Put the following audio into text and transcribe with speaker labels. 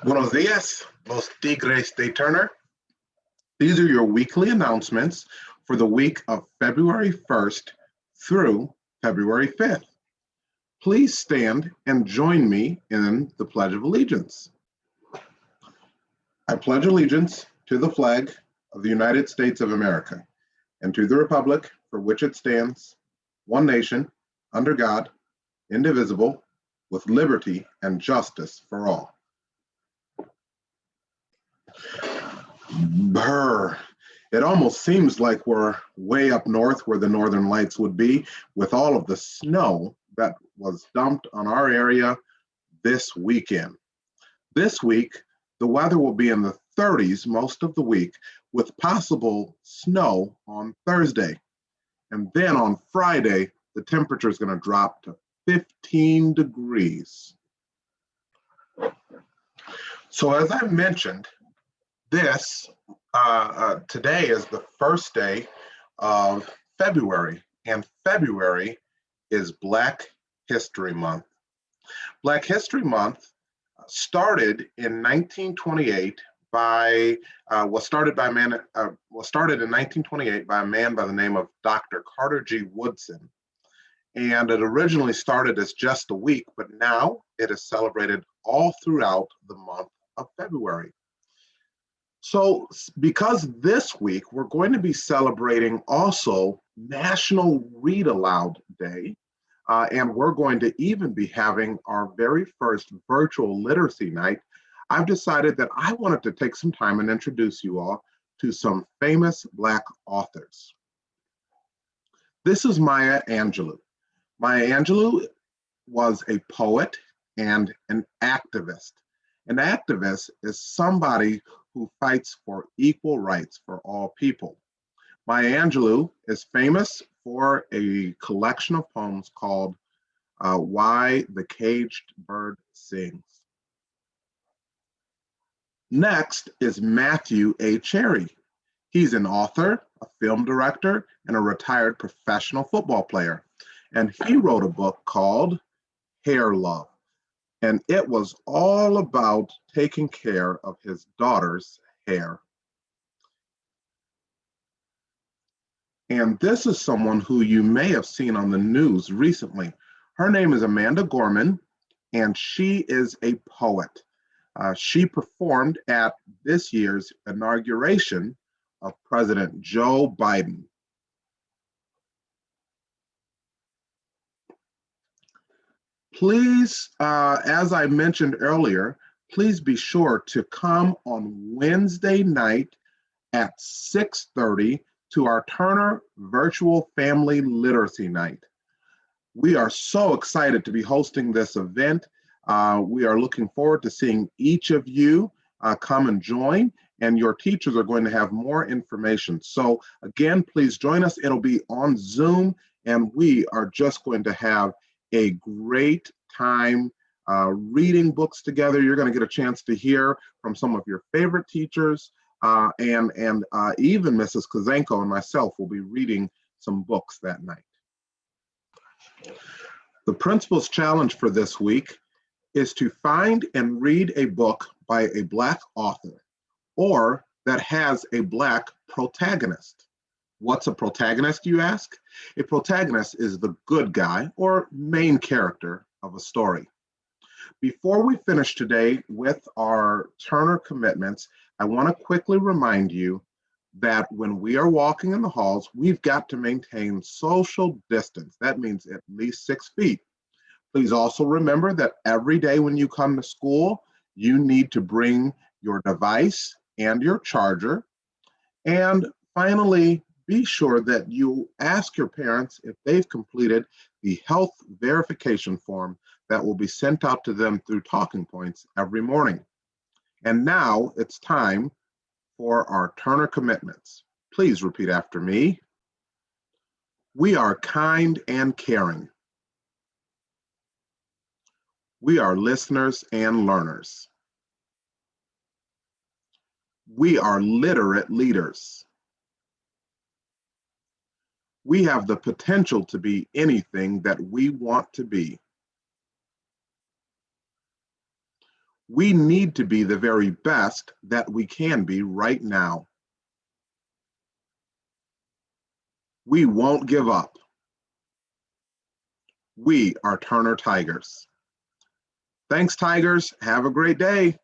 Speaker 1: Buenos dias, los Tigres de Turner. These are your weekly announcements for the week of February 1st through February 5th. Please stand and join me in the Pledge of Allegiance. I pledge allegiance to the flag of the United States of America and to the republic for which it stands, one nation, under God, indivisible, with liberty and justice for all. Brr. It almost seems like we're way up north where the northern lights would be with all of the snow that was dumped on our area this weekend. This week, the weather will be in the 30s most of the week with possible snow on Thursday. And then on Friday, the temperature is going to drop to 15 degrees. So as I mentioned, today is the first day of February, and February is Black History Month. Black History Month started in 1928 was started in 1928 by a man by the name of Dr. Carter G. Woodson. And it originally started as just a week, but now it is celebrated all throughout the month of February. So because this week we're going to be celebrating also National Read Aloud Day, and we're going to even be having our very first virtual literacy night, I've decided that I wanted to take some time and introduce you all to some famous Black authors. This is Maya Angelou. Maya Angelou was a poet and an activist. An activist is somebody who fights for equal rights for all people. Maya Angelou is famous for a collection of poems called Why the Caged Bird Sings. Next is Matthew A. Cherry. He's an author, a film director, and a retired professional football player. And he wrote a book called Hair Love. And it was all about taking care of his daughter's hair. And this is someone who you may have seen on the news recently. Her name is Amanda Gorman, and she is a poet. She performed at this year's inauguration of President Joe Biden. Please, as I mentioned earlier, please be sure to come on Wednesday night at 6:30 to our Turner Virtual Family Literacy Night. We are so excited to be hosting this event. We are looking forward to seeing each of you come and join, and your teachers are going to have more information. So again, please join us. It'll be on Zoom, and we are just going to have a great time reading books together. You're going to get a chance to hear from some of your favorite teachers, and even Mrs. Kozenko and myself will be reading some books that night. The principal's challenge for this week is to find and read a book by a Black author or that has a Black protagonist. What's a protagonist, you ask? A protagonist is the good guy or main character of a story. Before we finish today with our Turner commitments, I want to quickly remind you that when we are walking in the halls, we've got to maintain social distance. That means at least 6 feet. Please also remember that every day when you come to school, you need to bring your device and your charger. And finally, be sure that you ask your parents if they've completed the health verification form that will be sent out to them through Talking Points every morning. And now it's time for our Turner commitments. Please repeat after me. We are kind and caring. We are listeners and learners. We are literate leaders. We have the potential to be anything that we want to be. We need to be the very best that we can be right now. We won't give up. We are Turner Tigers. Thanks, Tigers. Have a great day.